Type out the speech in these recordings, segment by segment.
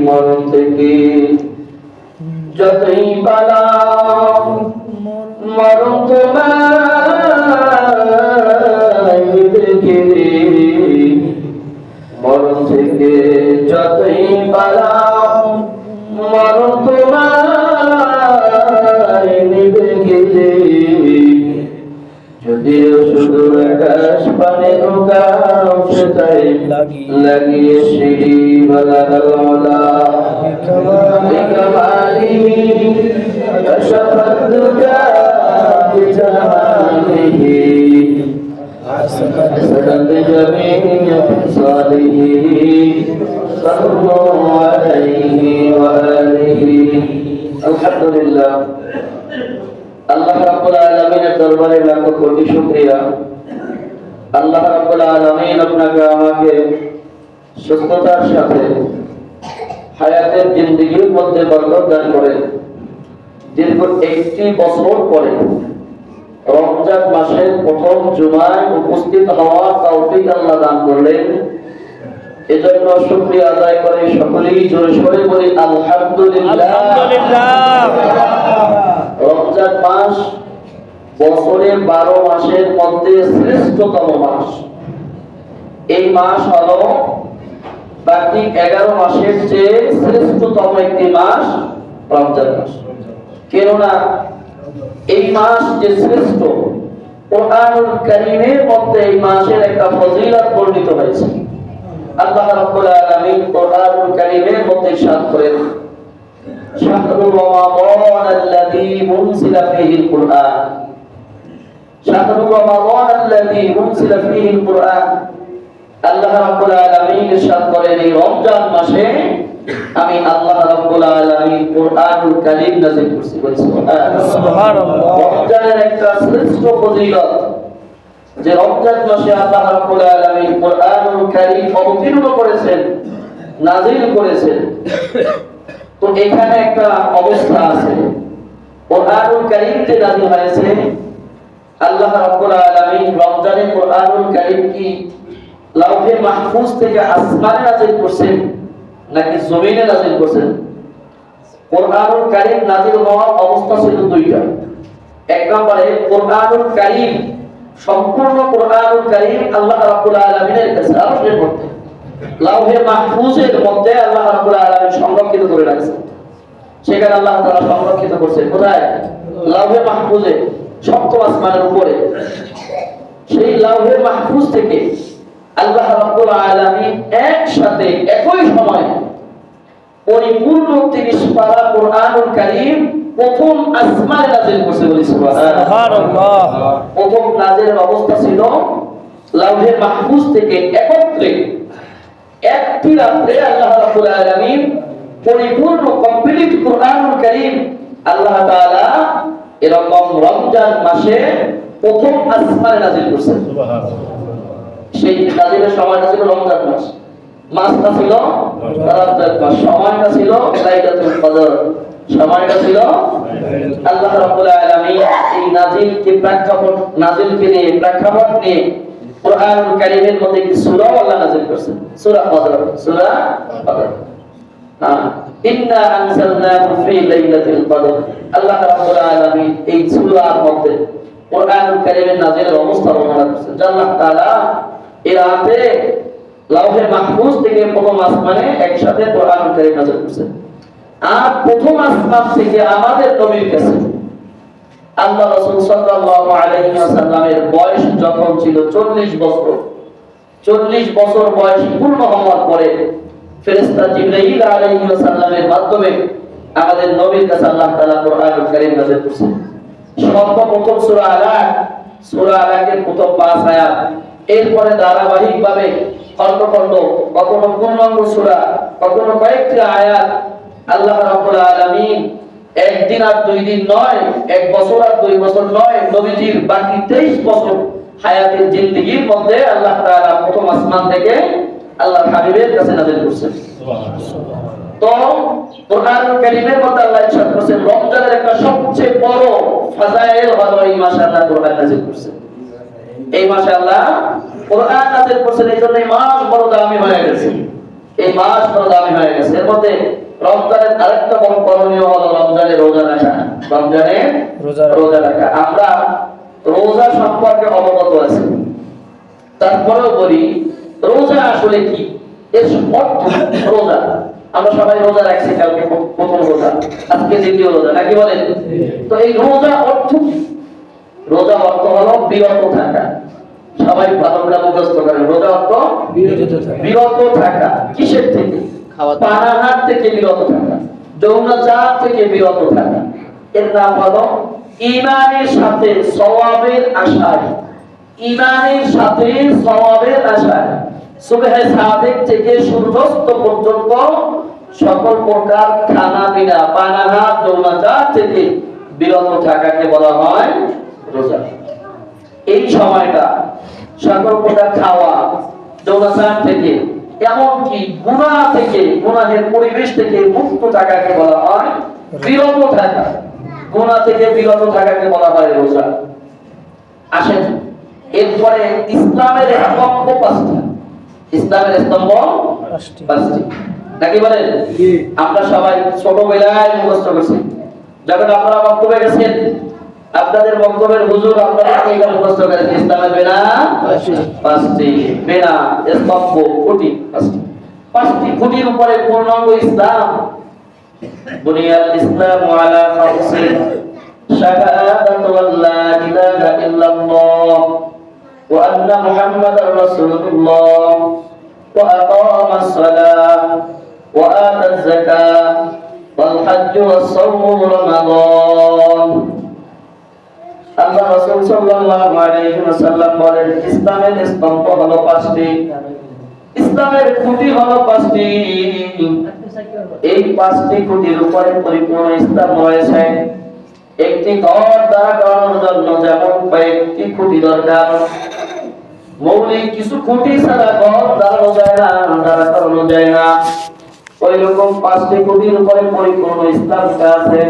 মরণ থেকে যতই পালাও মরণ তোমায় ঘিরে, মরণ থেকে যতই পালাও মরণ তোমায় নিবে ঘিরে। যদিও শুধু আকাশ পানে ঢোকাও সেটাই লাগিয়ে সিঁড়ি বালা বিকামালিহি কশফত দুকা বিজামালিহি حسنت جميع خصاله صلوا عليه وآله। الحمد لله। আল্লাহ রাব্বুল আলামিনের দরবারে লাখো কোটি শুকরিয়া। আল্লাহ রাব্বুল আলামিন আপনাকে আমাকে সুস্থতার সাথে হায়াতের জিন্দেগির মধ্যে বরকত দান করেন। দীর্ঘ 80 বছর পরে রমজান মাসের প্রথম জুমায় উপস্থিত হওয়ার তৌফিক আল্লাহ দান করলেন। এজন্য শুকরিয়া আদায় করে সকলেই জোরে সোরে বলি আলহামদুলিল্লাহ। রমজান মাস বছরের 12 মাসের মধ্যে শ্রেষ্ঠতম মাস। এই মাস হলো বাকি 11 মাসের চেয়ে শ্রেষ্ঠতম একটি মাস রমজান মাস। কেননা এই মাস যে শ্রেষ্ঠ, কোরআনুল কারীমের মধ্যে এই মাসের একটা ফজিলত বর্ণিত হয়েছে। আল্লাহ রাব্বুল আলামিন কোরআনুল কারীমের মধ্যে ইরশাদ করেন, শাহরু রমাদান আল্লাযী উনজিলা ফীহিল কুরআন, শাহরু রমাদান আল্লাযী উনজিলা ফীহিল কুরআন। আল্লাহ রাব্বুল আলামিন ইরশাদ করেন, এই রমজান মাসে আমি আল্লাহ রাব্বুল আলামিন কোরআনুল কারীম নাযিল করেছি। সুবহানাল্লাহ। রমজানের একটা শ্রেষ্ঠ ফজিলত যে রমজান মাসে আল্লাহ রাব্বুল আলামিন কোরআনুল কারীম অবতীর্ণ করেছেন, নাযিল করেছেন। তো এখানে একটা অবস্থা আছে, কোরআনুল কারীম যে নাযিল হয়েছে, আল্লাহ রাব্বুল আলামিন রমজানে কোরআনুল কারীম কি লাউহে মাহফুজ থেকে আসমানে নাযিল করেছেন নাকি জমিনে নাযিল করেছেন? কোরআনুল কারীম নাযিল হওয়ার অবস্থা ছিল দুইটা। এক নম্বরে কোরআনুল কারীম, সম্পূর্ণ কোরআনুল কারীম আল্লাহ রাব্বুল আলামিনের কাছে আরশের মধ্যে লাউহে মাহফুজের মধ্যে আল্লাহ রাব্বুল আলামিন সংরক্ষিত করে রাখছেন। সেখানে আল্লাহ তাআলা সংরক্ষিত করেছেন কোথায়? লাউহে মাহফুজে, সপ্তম আসমানের উপরে। সেই লাউহে মাহফুজ থেকে আল্লাহ রাব্বুল আলামিন একসাথে একই সময়ে পরিপূর্ণ 30 পারা কোরআনুল কারীম প্রথম আসমানে নাযিল করেছে। বলি সুবহানাল্লাহ। প্রথম নাযিলের অবস্থা ছিল লাউহে মাহফুজ থেকে একত্রে একটি রাতে আল্লাহ রাব্বুল আলামিন পরিপূর্ণ কমপ্লিট কোরআনুল কারীম আল্লাহ তাআলা এরকম রমজান মাসে প্রথম আসমানে নাযিল করেছেন। সুবহানাল্লাহ। সেই নাযিলের সময়টা ছিল রমজান মাস, মাসটা ছিল রমজান মাস, সময়টা ছিল লাইলাতুল কদর, সময়টা ছিল। আল্লাহ রাব্বুল আলামিন এই নাযিলকে প্রেক্ষাপট নিয়ে কোরআনুল কারীমের মধ্যে একটি সূরা আল্লাহ নাযিল করেছেন, সূরা কদর। সূরা কদর, ইন্না আনজালনাহু ফি লাইলাতিল কদর। আল্লাহ রাব্বুল আলামিন এই সূরার মধ্যে কোরআনুল কারীমের নাযিলের অবস্থা বর্ণনা করেছেন। আল্লাহ তাআলা এই রাতে লাউহে মাহফুজ থেকে প্রথম আসমানে একসাথে কোরআনুল কারীম নাযিল করেছেন। আর প্রথম আসমান থেকে আমাদের নবীর কাছে আল্লাহ রাসূল সাল্লাল্লাহু আলাইহি ওয়াসাল্লামের বয়স যখন ছিল 40 বছর, 40 বছর বয়স পূর্ণ হওয়ার পরে ফেরেশতা জিবরাইল আলাইহিস সালামের মাধ্যমে আমাদের নবীর কাছে আল্লাহ তাআলা কোরআনুল কারীম নাযিল করেছেন। সর্বপ্রথম সূরা আলাক, সূরা আলাকের প্রথম 5 আয়াত, এরপরে ধারাবাহিকভাবে খন্ড খন্ড, কখনো পূর্ণাঙ্গ সূরা, কখনো কয়েকটি আয়াত আল্লাহ রাব্বুল আলামিন একদিন আর 2 দিন নয়, 1 বছর আর 2 বছর নয়, নবীজির বাকি 23 বছর হায়াতের জিন্দেগির মধ্যে আল্লাহ তাআলা প্রথম আসমান থেকে আল্লাহর হাবিবের কাছে নাযিল করেছেন। তো কোরআনুল কারীমের মধ্যে আল্লাহ ইরশাদ করেছেন রমজানের একটা সবচেয়ে বড় ফাজাইল হলো এই মাসে আল্লাহ কোরআন নাযিল করেছেন। এই মাসে আল্লাহ কোরআন নাযিল করেছেন, এই জন্য এই মাস বড় দামি হয়ে গেছে। এই মাস বড় দামি হয়ে গেছে। এর মধ্যে রমজানের আরেকটা বড় করণীয় হলো রমজানের রোজা রাখা। রমজানের রোজা রাখা। আমরা রোজা সম্পর্কে অবগত আছি, তারপরেও বলি রোজা আসলে কি, এর অর্থ রোজা। আমরা সবাই রোজা রাখছি, কালকে প্রথম রোজা, আজকে দ্বিতীয় রোজা, নাকি বলেন? তো এই রোজা অর্থ কি? রোজা অর্থ হলো বিরত থাকা। সবাই ভালো করে মুখস্থ করেন। রোজা অর্থ বিরত থাকা। কিসের থেকে? পানাহার থেকে বিরত থাকা, যৌনাচার থেকে বিরত থাকা। এর নাম হলো ঈমানের সাথে সওয়াবের আশায়। ঈমানের সাথে সওয়াবের আশায় সুবহে সাদিক থেকে সূর্যাস্ত পর্যন্ত সকল প্রকার খানা পিনা, পানাহার, যৌনাচার থেকে বিরত থাকাকে বলা হয় রোজা। এই সময়টা সকল প্রকার খাওয়া, যৌনাচার থেকে, এমনকি গুনাহ থেকে, গুনাহের পরিবেশ থেকে মুক্ত থাকাকে বলা হয় বিরত থাকা। গুনাহ থেকে বিরত থাকাকে বলা হয় রোজা। আসেন এরপরে ইসলামের স্তম্ভ পাঁচটা। ইসলামের স্তম্ভ পাঁচটি, নাকি বলেন? আমরা সবাই ছোটবেলায় মুখস্থ করছি। যখন আপনারা বক্তব্যে গেছেন, আপনাদের বক্তব্যের হুজুর আপনারা এইটা মুখস্থ করেছেন। ইসলামের বেনা পাঁচটি। বেনা, স্তম্ভ, খুঁটি পাঁচটি। পাঁচটি খুঁটির উপরে পূর্ণাঙ্গ ইসলাম। বুনিয়াল ইসলামু আলা খামসিন শাহাদাতু আল্লা ইলাহা ইল্লাল্লাহ ওয়া আন্না মুহাম্মাদার রাসূলুল্লাহ ওয়া আকামাস সালাহ ওয়া আতাজ যাকাত ওয়াল হজ্জ ওয়াস সাওমু রমাদান। আল্লাহ রাসূল সাল্লাল্লাহু আলাইহি ওয়াসাল্লাম বলেন, ইসলামের স্তম্ভ হলো পাঁচটি, ইসলামের খুঁটি হলো পাঁচটি। এই পাঁচটি খুঁটির উপরে পরিপূর্ণ ইসলাম রয়েছে। একটি ঘর দাঁড়া করানোর জন্য যেমন কয়েকটি খুঁটি দরকার, মৌলিক কিছু খুঁটি ছাড়া ঘর দাঁড়ানো যায় না, দাঁড়া করানো যায় না। ওই রকম পাঁচটি খুঁটির উপরে পরিপূর্ণ ইসলামটা আছে।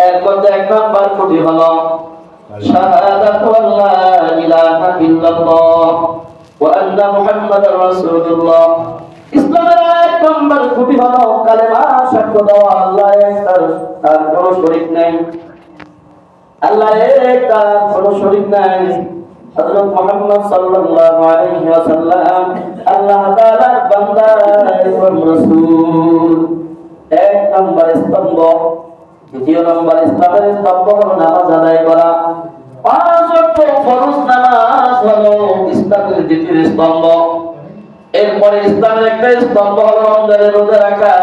এর মধ্যে এক নম্বর খুঁটি হলো শাহাদাতু আল্লা ইলাহা ইল্লাল্লাহ ওয়া আন্না মুহাম্মাদার রাসূলুল্লাহ। ইসলামের এক নম্বর খুঁটি হলো কালেমা সাক্ষ্য দেওয়া আল্লাহ এক, তার কোনো শরীক নাই। আল্লাহ এক, তার কোনো শরীক নাই। হযরত মুহাম্মদ সাল্লাল্লাহু আলাইহি ওয়াসাল্লাম আল্লাহ তাআলার বান্দা এবং রাসূল। এক নম্বর স্তম্ভ। দ্বিতীয় নম্বর ইসলামের স্তম্ভ হলো নামাজ আদায় করা। পাঁচ ওয়াক্ত ফরজ নামাজ হলো ইসলামের দ্বিতীয় স্তম্ভ। এরপরে ইসলামের একটা স্তম্ভ হলো রমজানের রোজা রাখা।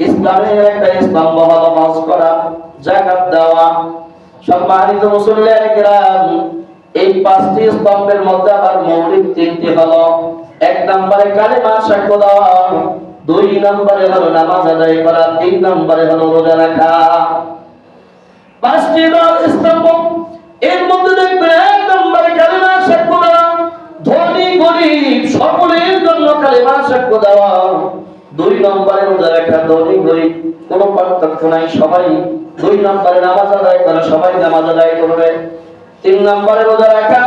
ইসলামের একটা স্তম্ভ হলো হজ করা, যাকাত দেওয়া। সম্মানিত মুসল্লিয়ানে কেরাম, এই পাঁচটি স্তম্ভের মধ্যে আবার মৌলিক তিনটি হলো, এক নম্বরে কালেমা সাক্ষ্য দেওয়া, দুই নম্বরে হলো নামাজ আদায় করা, তিন নম্বরে হলো রোজা রাখা। পাঁচটি স্তম্ভ। এর মধ্যে দেখবেন এক নম্বরে কালেমা সাক্ষ্য দেওয়া, ধনী গরিব সকলের জন্য কালেমা সাক্ষ্য দেওয়া। দুই নম্বরে রোজা রাখা, ধনী গরিব কোনো পার্থক্য নাই, সবাই। দুই নম্বরে নামাজ আদায় করা, সবাই নামাজ আদায় করবে। তিন নম্বরে রোজা রাখা,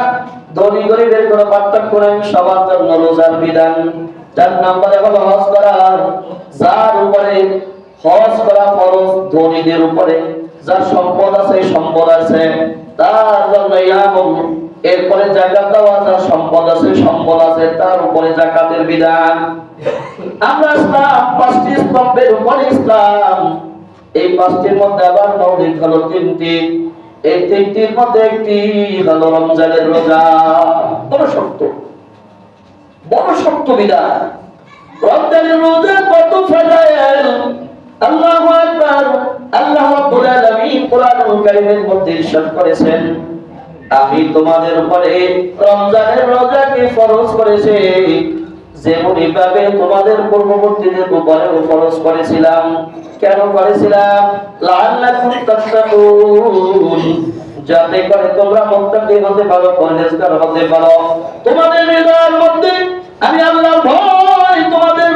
ধনী গরিবের কোনো পার্থক্য নাই, সবার জন্য রোজার বিধান। চার নম্বরে হলো হজ করা, যার উপরে হজ করা ফরজ, ধনীদের উপরে, যার সম্পদ আছে সম্পদ আছে তার জন্য ইয়াম। এরপরে যাকাত দেওয়া, যার সম্পদ আছে সম্পদ আছে তার উপরে যাকাতের বিধান। আমরা ইসলাম পাঁচটি স্তম্ভের উপরে ইসলাম। এই পাঁচটির মধ্যে আবার মৌলিক হলো তিনটি। এই তিনটির মধ্যে একটি হলো রমজানের রোজা। বড় শক্ত, বড় শক্ত বিধান। রমজানের রোজা কত ফাজাইল! আল্লাহু আকবার! আল্লাহ রাব্বুল আলামিন কোরআনুল কারীমের মধ্যে ইরশাদ করেছেন, আমি তোমাদের উপরে রমজানের রোজাকে ফরজ করেছি যেমনি ভাবে তোমাদের পূর্ববর্তীদের উপরেও ফরজ করেছিলাম। কেন করেছিলাম? লাআল্লাকুম তাত্তাকুন, যাতে করে তোমরা মুত্তাকি হতে পারো, পরহেজগার হতে পারো। তোমাদের হৃদয়ের মধ্যে আমি আল্লাহর ভয় তোমাদের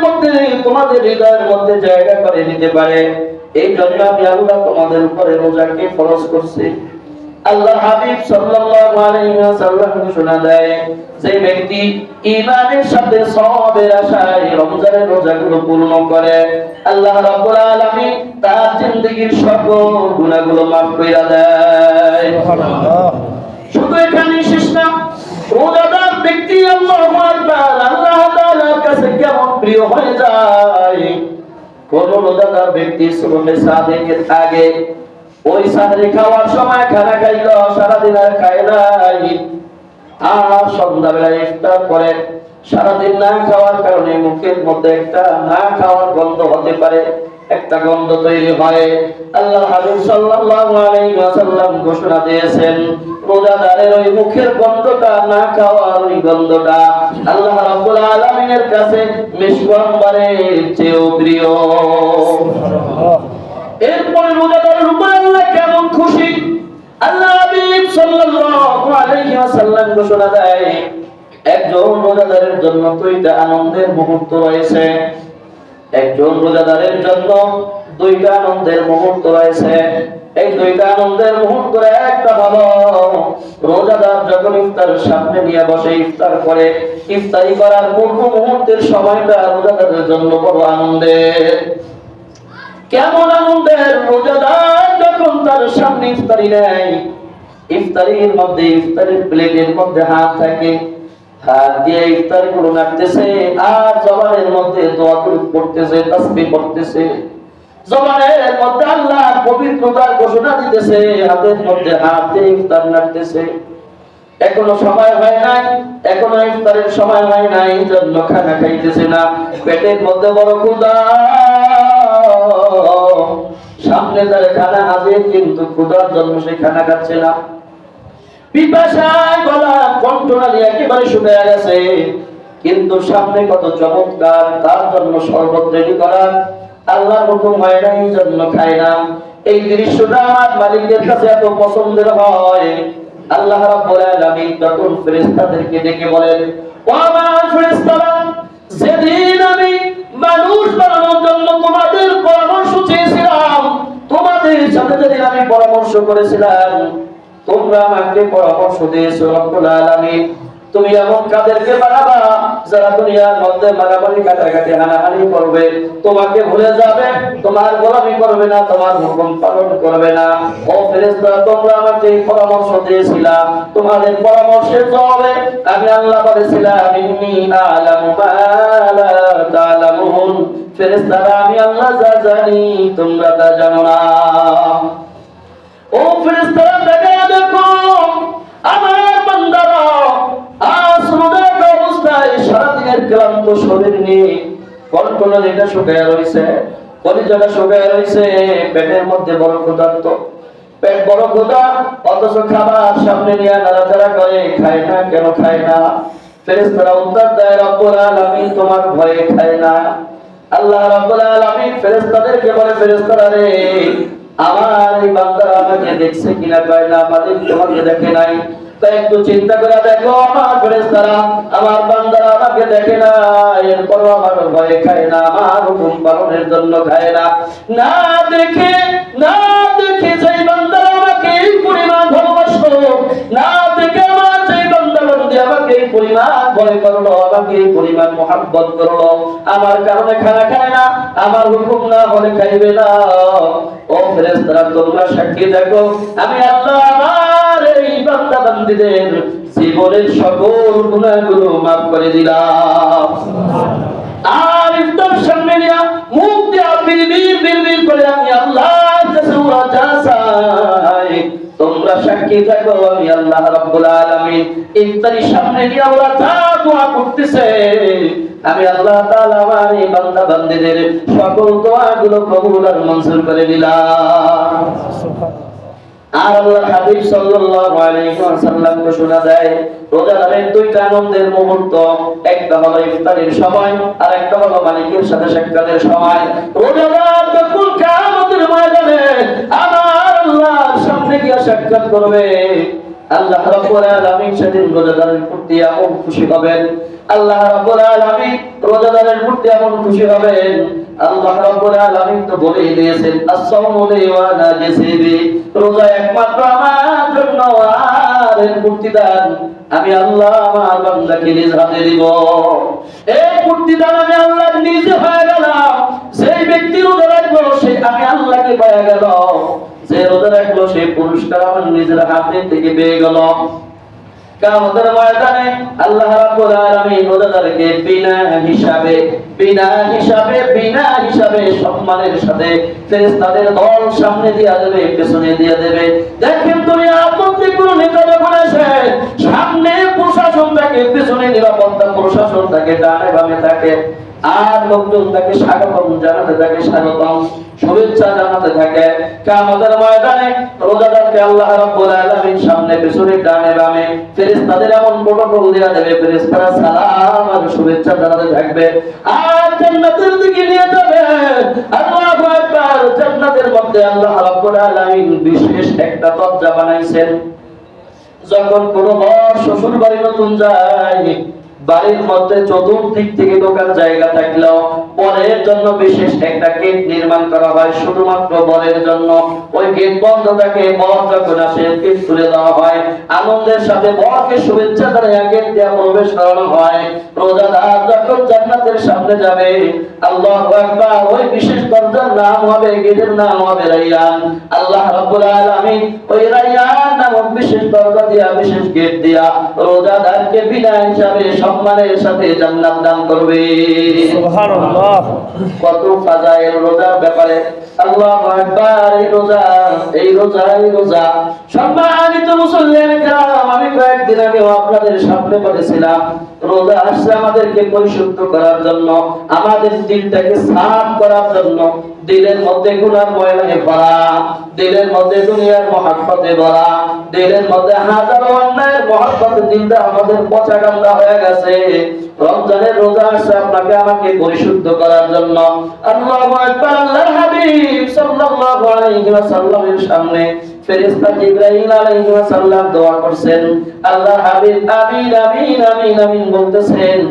হৃদয়ের মধ্যে জায়গা করে নিতে পারে, এই জন্য আমি আল্লাহ তোমাদের উপরে রোজাকে ফরজ করছি। আল্লাহ হাবিব সাল্লাল্লাহু আলাইহি ওয়াসাল্লাম ঘোষণা দেয়, যে ব্যক্তি ঈমানের সাথে সওয়াবের আশায় রমজানের রোজাগুলো পূর্ণ করে, আল্লাহ রাব্বুল আলামিন তার জিন্দেগীর সকল গুনাহগুলো মাফ কইরা দেয়। সুবহানাল্লাহ। শুধু এখানেই শেষ না, রোজাদার ব্যক্তি আল্লাহু আকবার আল্লাহ তাআলার কাছে কেমন প্রিয় হয়ে যায়। কোন রোজাদার ব্যক্তি সুবহে সাদেকের আগে ওই সাহরি খাওয়ার সময় খানা খাইলো, সারাদিন আর খায় নাই, আর সন্ধ্যাবেলা ইফতার করে, সারাদিন না খাওয়ার কারণে মুখের মধ্যে একটা না খাওয়ার গন্ধ হতে পারে, একটা গন্ধ তৈরি হয়। আল্লাহ হাবিব সাল্লাল্লাহু আলাইহি ওয়াসাল্লাম ঘোষণা দিয়েছেন, রোজাদারের ওই মুখের গন্ধটা, না খাওয়ার ওই গন্ধটা আল্লাহ রাব্বুল আলামিনের কাছে মিশক আম্বরের চেয়েও প্রিয়। এরপরে রোজাদারের উপর আল্লাহ কেমন খুশি, আল্লাহ হাবিব সাল্লাল্লাহু আলাইহি ওয়াসাল্লাম ঘোষণা দেয়, একজন রোজাদারের জন্য দুইটা আনন্দের মুহূর্ত রয়েছে। একজন রোজাদারের জন্য দুইটা আনন্দের মুহূর্ত রয়েছে। এই দুইটা আনন্দের মুহূর্তের একটা হলো, রোজাদার যখন ইফতারের সামনে নিয়ে বসে ইফতার করে, ইফতারি করার পূর্ব মুহূর্তের সময়টা রোজাদারের জন্য বড় আনন্দের। কেমন আনন্দের, রোজাদার যখন তার সামনে ইফতারি নেয়, ইফতারির মধ্যে, ইফতারের প্লেটের মধ্যে হাত থাকে, হাত দিয়ে ইফতারি গুলো নাড়তেছে, আর জবানের মধ্যে দোয়া দরুদ পড়তেছে, তাসবিহ পড়তেছে, জবানের মধ্যে আল্লাহর পবিত্রতার ঘোষণা দিতেছে, হাতের মধ্যে হাত দিয়ে ইফতার নাড়তেছে। এখনো সময় হয় নাই, এখনো ইফতারের সময় হয় নাই, জন্য খানা খাইতেছে না, পেটের মধ্যে বড় ক্ষুধা, সামনে তার খানা হাজির, কিন্তু ক্ষুধার জন্য সে খানা খাচ্ছে না। পিপাসায় গলা কণ্ঠনালী একেবারে শুকিয়ে গেছে, কিন্তু সামনে কত চমৎকার, তার জন্য শরবত রেডি করা, আল্লাহর হুকুম হয় না, এই জন্য খায় না। এই দৃশ্যটা আমার মালিকের কাছে এত পছন্দের হয়, আল্লাহ রাব্বুল আলামিন তখন ফেরেশতাদেরকে ডেকে বলেন, ও আমার ফেরেশতারা, যেদিন আমি মানুষ বানানোর জন্য তোমাদের পরামর্শ চেয়েছিলাম, তোমাদের সাথে যেদিন আমি পরামর্শ করেছিলাম, তোমরা আমাকে পরামর্শ দিয়েছো রব্বুল আলামিন, তুমি এমন কাদেরকে বানাবা যারা দুনিয়ার মধ্যে মারামারি, কাটাকাটি, হানাহানি করবে, তোমাকে ভুলে যাবে, তোমার গোলামি করবে না, তোমার হুকুম পালন করবে না। ও ফেরেশতারা, তোমরা আমাকে পরামর্শ দিয়েছিলা, তোমাদের পরামর্শের জবাবে আমি আল্লাহ বলেছিলাম, ইন্নী আ'লামু মা লা তা'লামুন, ফেরেশতারা, আমি আল্লাহ যা জানি তোমরা তা জানো না। ও ফেরেশতারা, দেখো আমার বান্দারা আজ রোজার অবস্থায় সারাদিনের ক্লান্ত শরীর নিয়ে কণ্ঠনালীটা শুকিয়ে রয়েছে, কলিজাটা শুকিয়ে রয়েছে, পেটের মধ্যে বড় ক্ষুধার্ত, পেট বড় ক্ষুধা, অথচ খাবার সামনে নিয়ে নাড়াচাড়া করে, খায় না। কেন খায় না? ফেরেশতারা উত্তর দেয়, রব্বুল আলামিন তোমার ভয়ে খায় না। আল্লাহ রাব্বুল আলামিন ফেরেশতাদেরকে বলে, ফেরেশতারা রে, আমার এই বান্দারা আমাকে দেখছে কিনা? কয় না, মালিক তোমাকে দেখে নাই। তাই একটু চিন্তা করে দেখো, আমার ফেরেশতারা, আমার বান্দারা আমাকে দেখে না, এরপরও আমার ভয়ে খায় না, আমার হুকুম পালনের জন্য খায় না। না দেখে যেই বান্দারা আমাকে এই পরিমাণ ভালোবাসলো, না দেখে আমার যেই বান্দা বান্দি আমাকে এই পরিমাণ ভয় করলো, আমাকে এই পরিমাণ মহব্বত করলো, আমার কারণে খানা খায় না, আমার হুকুম না হলে খাইবে না। ও ফেরেশতারা, তোমরা সাক্ষী দেখো, আমি আল্লাহ আমার এই বান্দা বান্দীদের জীবনের সকল গুনাহগুলো মাফ করে দিলাম। আর ইফতার সামনে নিয়ে মুখ দিয়ে বিড়বিড় করে আমি আল্লাহর কাছে ওয়াদা চাই, তোমরা সাক্ষী থাকো, আমি আল্লাহ রাব্বুল আলামিন ইফতারি সামনে নিয়ে ওরা যা দোয়া করতেছে, আমি আল্লাহ তাআলা আমার এই বান্দা বান্দীদের সকল দোয়াগুলো কবুল আর মঞ্জুর করে দিলাম। আর আল্লাহর হাবিব সাল্লাল্লাহু আলাইহি ওয়াসাল্লাম ঘোষণা দেয়, রোজাদারের দুইটা আনন্দের মুহূর্ত, একটা হলো ইফতারের সময়, আর একটা হলো মালিকের সাথে সাক্ষাতের সময়। রোজাদার যখন কিয়ামতের ময়দানে আমার আল্লাহর সামনে গিয়ে সাক্ষাৎ করবে, আল্লাহ রাব্বুল আলামিন সেদিন রোজাদারের প্রতি এমন খুশি হবেন, আল্লাহ রাব্বুল আলামিন রোজাদারের প্রতি এমন খুশি হবেন। আল্লাহ রাব্বুল আলামিন তো বলেই দিয়েছেন, as-সাওমু লি ওয়া আনা জাসিবি, রোজা একমাত্র আমার জন্য আর এর প্রতিদান আমি আল্লাহ আমার বান্দাকে নিজ হাতে দিব। এই প্রতিদান আমি আল্লাহ নিজে হয়ে গেলাম। সেই ব্যক্তি রোজা রাখলো সে আমি আল্লাহকে পেয়ে গেল, যে রোজা রাখলো সেই পুরস্কার আমার নিজের হাতে থেকে পেয়ে গেল। কিয়ামতের ময়দানে আল্লাহ রাব্বুল আলামিন রোজাদারকে বিনা হিসাবে সম্মানের সাথে ফেরেশতাদের দল সামনে দিয়া দেবে, পেছনে দিয়া দেবে। দেখেন দুনিয়ার মধ্যে কোন নেতা যখন আসে, সামনে প্রশাসন থাকে, পেছনে নিরাপত্তা প্রশাসন থাকে, ডানে বামে থাকে, আর লোকজন তাকে স্বাগতম জানাতে থাকে, স্বাগতম শুভেচ্ছা জানাতে থাকে। কিয়ামতের ময়দানে রোজাদারকে আল্লাহ রাব্বুল আলামিন সামনে পেছনে ডানে বামে ফেরেশতাদের এমন প্রটোকল দেয়া দেবে, ফেরেশতারা সালাম আর শুভেচ্ছা জানাতে থাকবে, আর জান্নাতের দিকে নিয়ে যাবে। আল্লাহু আকবার। জান্নাতের মধ্যে আল্লাহ রাব্বুল আলামিন বিশেষ একটা দরজা বানাইছেন। যখন কোনো বর শ্বশুর বাড়ি নতুন যায়, বাড়ির মধ্যে চতুর্দিক থেকে ঢোকার জায়গা থাকলেও বরের জন্য বিশেষ একটা গেট নির্মাণ করা হয়, শুধুমাত্র বরের জন্য। ওই গেট বন্ধ থাকে, বর যখন আসে গেট খুলে দেওয়া হয়, আনন্দের সাথে বরকে শুভেচ্ছা করে গেট দিয়ে প্রবেশ করানো হয়। রোজাদার যখন জান্নাতের সামনে যাবে, আল্লাহু আকবার, ওই বিশেষ দরজার নাম হবে, গেটের নাম হবে রাইয়ান। আল্লাহ রাব্বুল আলামিন ওই রাইয়ান নামক বিশেষ দরজা দিয়া, বিশেষ গেট দিয়া রোজাদারকে বিনা হিসাবে সম্মানের সাথে জান্নাত দান করবে। সুবহানাল্লাহ। কত ফাজাইল রোজার ব্যাপারে। আল্লাহু আকবার। এই রোজা সম্মানিত মুসল্লিয়ান কিরাম, আমি কয়েকদিন আগে আপনাদের সামনে বলেছিলাম, রোজা আসছে আমাদেরকে পরিশুদ্ধ করার জন্য, আমাদের দিলটাকে সাফ করার জন্য। দিলের মধ্যে গুনার ময়লায় ভরা, দিলের মধ্যে দুনিয়ার মহব্বতে ভরা, দিলের মধ্যে হাজারো অন্যায়ের মহব্বতে দিলটা আমাদের পচা গন্ধা হয়ে গেছে। রমজানের রোজা আসছে আপনাকে আমাকে পরিশুদ্ধ করার জন্য। আল্লাহু আকবার। আল্লাহর হাবিব সাল্লাল্লাহু আলাইহি ওয়াসাল্লামের সামনে ফেরেশতা জিবরাইল আলাইহিস সালাম দোয়া করছেন। আল্লাহর হাবিব আমিন আমিন আমিন আমিন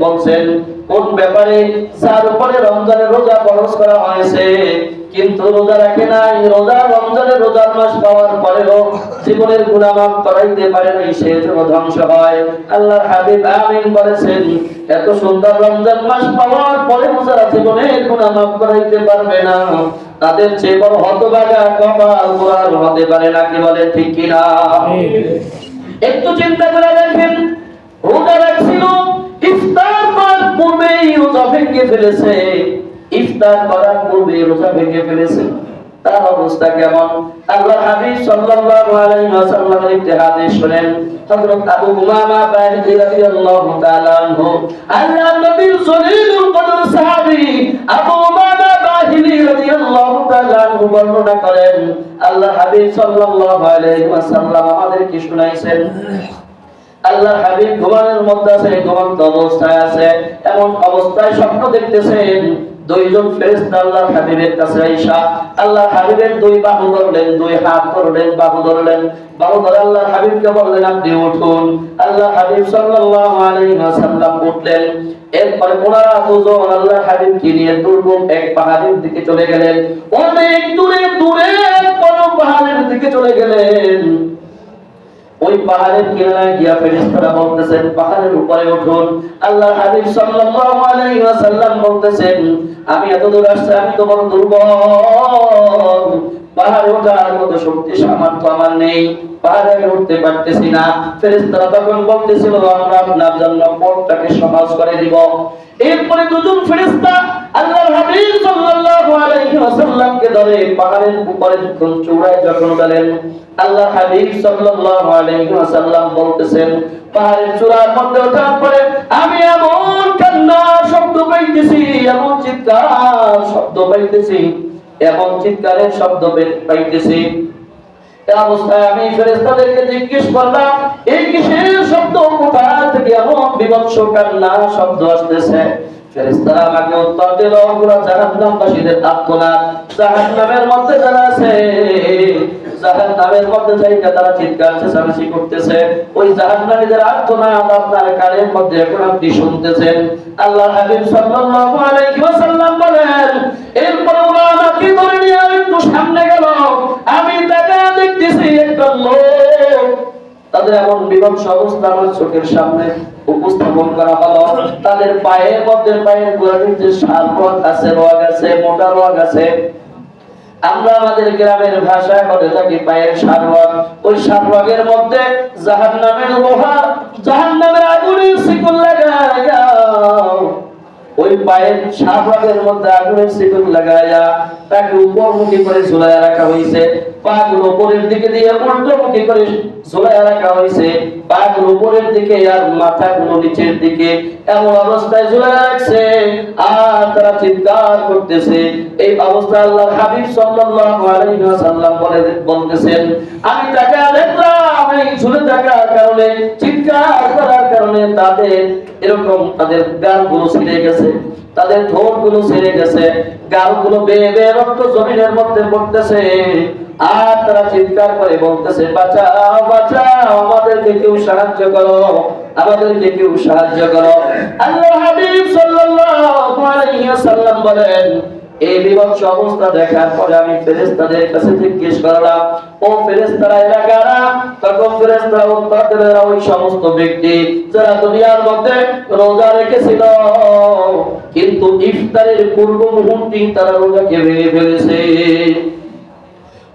বলছেন কোন ব্যাপারে? যার উপরে রমজানের রোজা ফরজ করা হয়েছে কিন্তু রোজা রাখে নাই, রমজানের রোজার মাস পাওয়ার পরেও জীবনের গুনাহ মাফ করাইতে পারে নাই, সে যেন ধ্বংস হয়। আল্লাহর হাবিব আমিন বলেছেন, এত সুন্দর রমজান মাস পাওয়ার পরে যারা জীবনের গুনাহ মাফ করাইতে পারবে না, তাদের চেয়ে বড় হতভাগা কপাল পুরার হতে পারে না। কি বলে ঠিক কিনা? একটু চিন্তা করে দেখেন, রোজা রাখছিল, ইফতার করার পূর্বেই রোজা ভেঙে ফেলেছে, ইফতার করার পূর্বে রোজা ভেঙে ফেলেছে, তার অবস্থা কেমন? আল্লাহর হাবিব সাল্লাল্লাহু আলাইহি ওয়াসাল্লামের একটি হাদিস শুনেন। হযরত আবু উমামা বাহিলি রাদিয়াল্লাহু তাআলা আনহু, আল্লাহর নবীর জলিলুল কদর সাহাবী আবু উমামা বাহিলি রাদিয়াল্লাহু তাআলা আনহু বর্ণনা করেন, আল্লাহর হাবিব সাল্লাল্লাহু আলাইহি ওয়াসাল্লাম আমাদেরকে শুনাইছেন, আল্লাহর হাবিব ঘুমানোর মধ্যে আছে, ঘুমন্ত অবস্থায় আছে, এমন অবস্থায় স্বপ্ন দেখতেছেন দুইজন ফেরেশতা আল্লাহর হাবিবের কাছে আইসা আল্লাহর হাবিবের দুই বাহু ধরলেন, দুই হাত ধরলেন, বাহু ধরলেন, বাহু ধরে আল্লাহর হাবিবকে বললেন আপনি উঠুন। আল্লাহর হাবিব সাল্লাল্লাহু আলাইহি ওয়াসাল্লাম উঠলেন। এরপরে পুনরা দুজন আল্লাহর হাবিবকে নিয়ে দুর্গম এক পাহাড়ের দিকে চলে গেলেন, অনেক দূরে কোন পাহাড়ের দিকে চলে গেলেন। ওই পাহাড়ের কিনারায় গিয়া ফেরেশতারা বলতেছেন পাহাড়ের উপরে উঠুন। আল্লাহর হাবিব সাল্লাল্লাহু আলাইহি ওয়াসাল্লাম বলতেছেন আমি এত দূর আসছি, আমি তো বড় দুর্বল, পাহাড়ে ওঠার মতো শক্তি সামর্থ্য আমার নেই, পাহাড়ে আমি উঠতে পারতেছি না। ফেরেশতারা তখন বলতেছিল আমরা আপনার জন্য পথটাকে সহজ করে দিব। এরপরে দুজন ফেরেশতা আল্লাহর হাবিব সাল্লাল্লাহু আলাইহি ওয়াসাল্লামকে ধরে পাহাড়ের উপরে যখন চূড়ায় যখন গেলেন, আল্লাহর হাবিব সাল্লাল্লাহু আলাইহি ওয়াসাল্লাম বলতেছেন পাহাড়ের চূড়ার মধ্যে ওঠার পরে আমি এমন কান্নার শব্দ পাইতেছি, এমন চিৎকার শব্দ পাইতেছি, এমন চিৎকারের শব্দ পাইতেছি। এই অবস্থায় আমি ফেরেশতাদেরকে জিজ্ঞেস করলাম এই কিসের শব্দ, কোথা থেকে এমন বিভৎস কান্নার শব্দ আসতেছে? ফেরেশতারা আমাকে উত্তর দিল ওগুলো জাহান্নামবাসীদের আত্মনাদ, জাহান্নামের মধ্যে যারা আছে জাহান্নামের মধ্যে যাইতে তারা চিৎকার চেঁচামেচি করতেছে। ওই জাহান্নামীদের আর্তনাদ আপনার কানের মধ্যে এখন আপনি শুনতেছেন। আল্লাহর হাবিব সাল্লাল্লাহু আলাইহি ওয়াসাল্লাম বলেন, এরপর ওরা আমাকে ধরে নিয়ে একটু সামনে গেল। আমি তাকায় দেখতেছি একটা লোক, তাদের এমন বিভৎস অবস্থা আমার চোখের সামনে উপস্থাপন করা হলো। তাদের পায়ের মধ্যে, পায়ের গোড়ালির যে শাল আছে, রোগ আছে, মোটা রোগ আছে, আমরা আমাদের গ্রামের ভাষায় বলে থাকি পায়ের শালওয়াগ। ওই শালওয়াগের মধ্যে জাহান্নামের লোহা, জাহান্নামের আগুনের শিকল লাগায়া, ওই পায়ের শালওয়াগের মধ্যে আগুনের শিকল লাগায়া তাকে উপরমুখী করে ঝুলাইয়া রাখা হয়েছে। পাগুলো উপরের দিকে দিয়ে উল্টোমুখী করে ঝুলাইয়া রাখা হয়েছে। পাগুলো উপরের দিকে আর মাথাগুলো নিচের দিকে, এমন অবস্থায় ঝুলাইয়া রাখছে। আর তারা চিৎকার করতেছে। এই অবস্থা আল্লাহর হাবিব সাল্লাল্লাহু আলাইহি ওয়াসাল্লাম বলতেছেন, আমি তাকে দেখলাম এই ঝুলে থাকার কারণে, চিৎকার করার কারণে তাদের এরকম তাদের গালগুলো ছিঁড়ে গেছে, তাদের ঠোঁটগুলো ছিঁড়ে গেছে, গালগুলো বেয়ে বেয়ে রক্ত জমিনের মধ্যে পড়তেছে। আর তারা চিৎকার করে বলতেছে, বাঁচাও বাঁচাও, আমাদেরকে কেউ সাহায্য করো, আমাদেরকে কেউ সাহায্য করো। আল্লাহর হাবিব সাল্লাল্লাহু আলাইহি ওয়াসাল্লাম বলেন, এই বিভৎস অবস্থা দেখার পরে আমি ফেরেশতাদের কাছে জিজ্ঞেস করলাম, ও ফেরেশতারা এরা কারা? তখন ফেরেশতারা উত্তর দিলেন, ওই সমস্ত ব্যক্তি যারা দুনিয়ার মধ্যে রোজা রেখেছিল, কিন্তু ইফতারের পূর্ব মুহূর্তেই তারা রোজাকে ভেঙে ফেলেছে।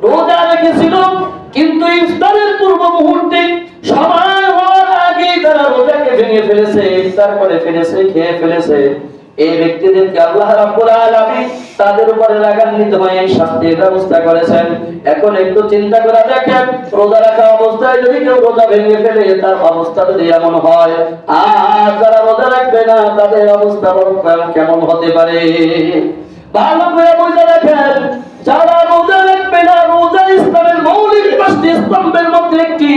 রোজা রেখেছিল কিন্তু ইফতারের পূর্ব মুহূর্তে, সময় হওয়ার আগে তারা রোজাকে ভেঙে ফেলেছে, ইফতার করে ফেলেছে, খেয়ে ফেলেছে। এই ব্যক্তিদেরকে আল্লাহ রাব্বুল আলামিন তাদের উপরে লাগান্বিত হয়ে শাস্তির ব্যবস্থা করেছেন। এখন একটু চিন্তা করে দেখেন, রোজা রাখা অবস্থায় যদি কেউ রোজা ভেঙে ফেলে, তার অবস্থা যদি এমন হয়, আর যারা রোজা রাখবে না তাদের অবস্থা কেমন হতে পারে? ভালো করে বুঝে দেখেন, যারা রোজা রাখবে না, রোজা ইসলামের মৌলিক 5টি স্তম্ভের মধ্যে একটি।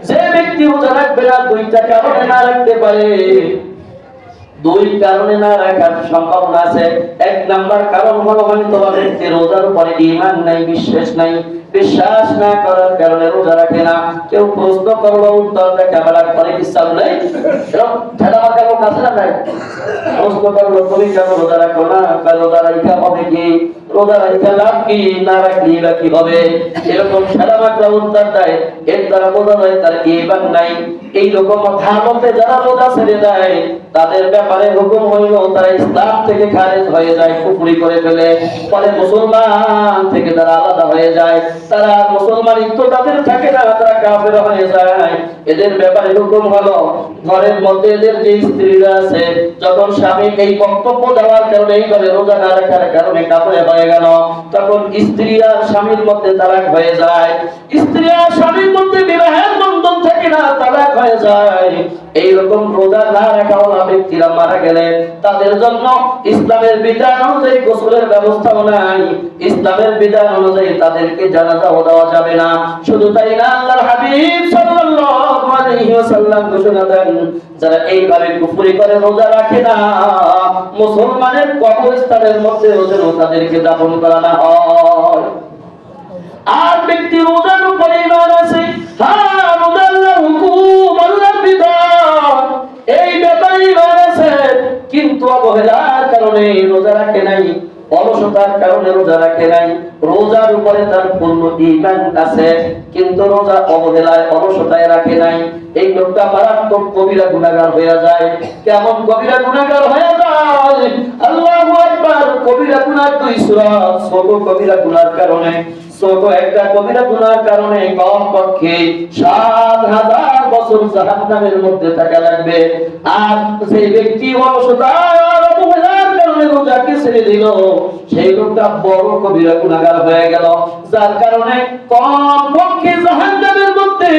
যে ব্যক্তি রোজা রাখবে না, 2টা কারণে না রাখতে পারে। 2 কারণে না রাখার সম্ভাবনা আছে। 1 নাম্বার কারণ হলো হয়তো ব্যক্তি রোজার উপরে ঈমান নাই, বিশ্বাস নাই। বিশ্বাস না করার কারণে রোজা রাখে না। কেউ প্রশ্ন করলো, উত্তরটা ক্যামেরার পরে কি চালু নাই? এরকম ঠেলামাকা লোক আছে না? নাই। প্রশ্ন করলো, তুমি কেন রোজা রাখো না? রোজা রাখা হবে কি? রোজা রাখা লাভ কি? না রাখলে বা কি হবে? এরকম ঠেলামাকা উত্তর দেয়। এর দ্বারা বোঝা যায় তার ঈমান নাই। এইরকম ভাবতে যারা রোজা ছেড়ে দেয়, তাদের ব্যাপারে হুকুম হইল তারা ইসলাম থেকে খারিজ হয়ে যায়, কুফরি করে ফেলে। পরে মুসলমান থেকে তারা আলাদা হয়ে যায়, তারা মুসলমানিত্ব তাদের থাকে না, তারা কাফের হয়ে যায়। এদের ব্যাপারে হুকুম হলো, ঘরের মধ্যে এদের যে স্ত্রীরা আছে, যখন স্বামী এই বক্তব্য দেওয়ার কারণে, এইভাবে রোজা না রাখার কারণে কাফের হয়ে গেল, তখন স্ত্রী আর স্বামীর মধ্যে তালাক হয়ে যায়। স্ত্রী আর স্বামীর মধ্যে বিবাহের বন্ধন থাকে না, তালাক হয়ে যায়। এইরকম রোজা না রাখাওয়ালা ব্যক্তিরা মারা গেলে তাদের জন্য ইসলামের বিধান অনুযায়ী গোসলের ব্যবস্থাও নাই। ইসলামের বিধান অনুযায়ী তাদেরকে জানাজাও দেওয়া যাবে না। শুধু তাই না, আল্লাহর হাবিব সাল্লাল্লাহু আলাইহি ওয়াসাল্লাম ঘোষণা দেন, যারা এইভাবে কুফরি করে রোজা রাখে না, মুসলমানের কবরস্থানের মধ্যে যেন তাদেরকে দাফন করা না হয়। আর ব্যক্তি রোজার উপরে ঈমান আছে, হ্যাঁ রোজা আল্লাহর হুকুম, আল্লাহর বিধান, এই ব্যাপারে ঈমান আছে, কিন্তু অবহেলার কারণে রোজা রাখে নাই, অলসতার কারণে রোজা রাখে নাই। রোজার উপরে তার পূর্ণ ঈমান আছে, কিন্তু রোজা অবহেলায়, অলসতায় রাখে নাই। এই লোকটা মারাত্মক কবিরা গুনাহগার হয়ে যায়। কেমন কবিরা গুনাহগার হয়ে যায়? আল্লাহু আকবার। কবিরা গুনাহ 2 সূরত। ছোট কবিরা গুনাহর কারণে, ছোট একটা কবিরা গুনাহর কারণে কমপক্ষে 7000 বছর জাহান্নামের মধ্যে থাকা লাগবে। আর সেই ব্যক্তি অলসতায়, অবহেলার কারণে রোজাকে ছেড়ে দিল, সেই লোকটা বড় কবিরা গুনাহগার হয়ে গেল, যার কারণে কমপক্ষে জাহান্নামের মধ্যে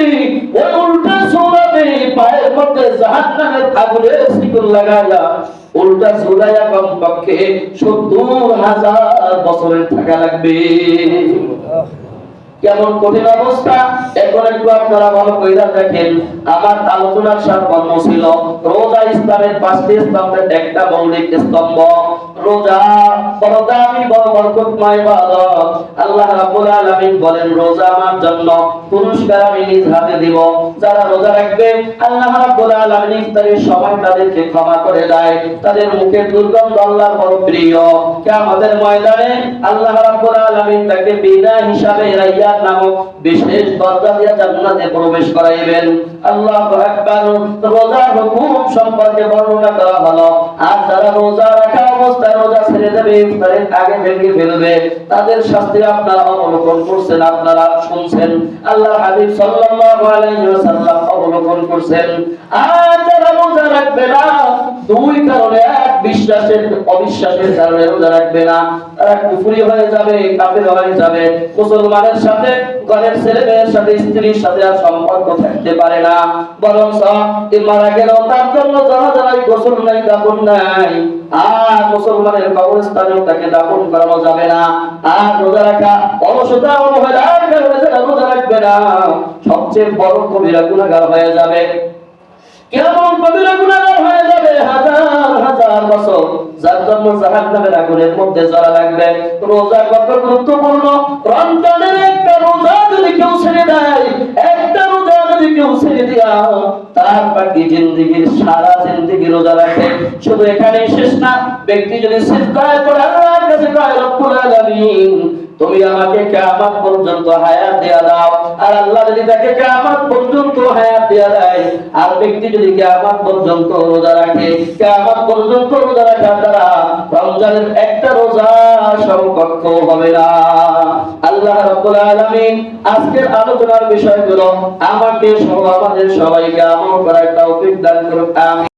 ওই উল্টা সূরাতে পায়ের মধ্যে জাহান্নামের আগুনের শিকল লাগায়া, উল্টা ঝুলাইয়া কমপক্ষে 70,000 বছরের থাকা লাগবে। কেমন কঠিন অবস্থা। এখন একটু আপনারা ভালো কইরা দেখেন। আমার আলোচনার সারমর্ম ছিল রোজা ইসলামের 5টি স্তম্ভের একটা মৌলিক স্তম্ভ। রোজা বড় দামি, বড় বরকতময় ইবাদত। আল্লাহ রাব্বুল আলামিন বলেন, রোজা আমার জন্য পুরস্কার আমি নিজ হাতে দিব। যারা রোজা রাখবে আল্লাহ রাব্বুল আলামিন ইফতারের সময় তাদেরকে ক্ষমা করে দেয়। তাদের মুখের দুর্গন্ধ আল্লাহর বড় প্রিয়। কিয়ামতের ময়দানে আল্লাহ রাব্বুল আলামিন তাকে বিনা হিসাবে রাইয়ান নামক বিশেষ দরজা দিয়ে জান্নাতে প্রবেশ করাইবেন। আল্লাহু আকবার। রোজার হুকুম সম্পর্কে বর্ণনা করা হলো। আর যারা রোজা রাখা অবস্থায় রোজা ছেড়ে দেবে, ইফতারের আগে ভেঙে ফেলবে, তাদের শাস্তি আপনারা অবলোকন করছেন, আপনারা শুনছেন। আল্লাহ হাবিব সাল্লাল্লাহু আলাইহি ওয়াসাল্লাম অবলোকন করছেন। আর যারা রোজা রাখবে না, দুই কারণে, এক বিশ্বাসের অবিশ্বাসের কারণে রোজা রাখবে না, তারা কুফরি হয়ে যাবে, কাফের হয়ে যাবে। মুসলমানের সাথে, ঘরের ছেলে মেয়ের সাথে, স্ত্রীর সাথে আর সম্পর্ক থাকতে পারে না। বরং মারা গেলেও তার জন্য জানাজায় গোসল নাই, দাফন নাই। আর মুসলমানের কবরস্থানেও তাকে দাফন করানো যাবে না। আর রোজা রাখা অলসতা, অবহেলার কারণে যারা রোজা রাখবে না, সবচেয়ে বড় কবিরা গুনাহগার হয়ে যাবে। কেমন কবিরা গুনাহগার হয়ে যাবে? হাজার হাজার বছর যার জন্য জাহান্নামের আগুনের মধ্যে জ্বলা লাগবে। রোজা কত গুরুত্বপূর্ণ। রমজানের একটা রোজা যদি কেউ ছেড়ে দেয়, একটা রোজা যদি কেউ ছেড়ে দিয়া তার বাকি জিন্দেগীর সারা জিন্দেগী রোজা রাখে, শুধু এখানেই শেষ না। ব্যক্তি যদি সিজদায় পড়ে আল্লাহর কাছে কয়, রব্বুল আলামিন তুমি আমাকে কিয়ামত পর্যন্ত হায়াত দিয়া দাও, আর আল্লাহ যদি তাকে কিয়ামত পর্যন্ত হায়াত দিয়া দেয়, আর ব্যক্তি যদি কিয়ামত পর্যন্ত রোজা রাখে, কিয়ামত পর্যন্ত রোজা রাখার দ্বারা রমজানের একটা রোজা সমকক্ষ হবে না। আল্লাহ রাব্বুল আলামিন আজকের আলোচনার বিষয়গুলো আমাকে সহ আমাদের সবাইকে আমল করার তৌফিক দান করুন। আমিন।